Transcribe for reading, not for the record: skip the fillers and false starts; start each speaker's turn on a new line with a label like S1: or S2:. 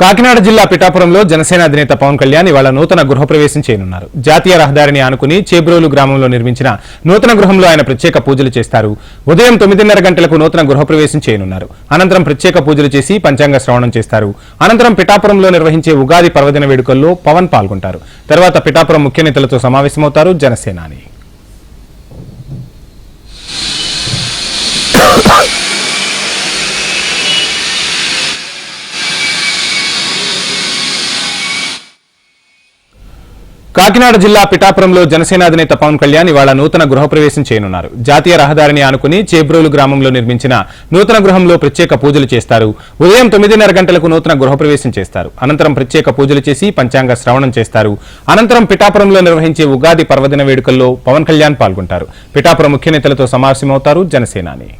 S1: కాకినాడ జిల్లా పిఠాపురంలో జనసేన అధినేత పవన్ కళ్యాణ్ ఇవాళ నూతన గృహప్రవేశం చేయనున్నారు. జాతీయ రహదారిని ఆనుకుని చేబ్రోలు గ్రామంలో నిర్మించిన నూతన గృహంలో ఆయన ప్రత్యేక పూజలు చేస్తారు. ఉదయం 9:30 గంటలకు నూతన గృహప్రవేశం చేయనున్నారు. అనంతరం ప్రత్యేక పూజలు చేసి పంచాంగ శ్రవణం చేస్తారు. అనంతరం పిఠాపురంలో నిర్వహించే ఉగాది పర్వదిన వేడుకల్లో పవన్ పాల్గొంటారు. తర్వాత పిఠాపురం ముఖ్య నేతలతో సమావేశమవుతారు జనసేనాని. కాకినాడ జిల్లా పిఠాపురంలో జనసేన అధినేత పవన్ కళ్యాణ్ ఇవాళ నూతన గృహప్రవేశం చేయనున్నారు. జాతీయ రహదారిని ఆనుకుని చేబ్రోలు గ్రామంలో నిర్మించిన నూతన గృహంలో ప్రత్యేక పూజలు చేస్తారు. ఉదయం 9:30 గంటలకు నూతన గృహప్రవేశం చేస్తారు. అనంతరం ప్రత్యేక పూజలు చేసి పంచాంగ శ్రవణం చేస్తారు. అనంతరం పిఠాపురంలో నిర్వహించే ఉగాది పర్వదిన వేడుకల్లో పవన్ కళ్యాణ్ పాల్గొంటారు. పిఠాపురం ముఖ్య నేతలతో సమావేశమవుతారు జనసేనాని.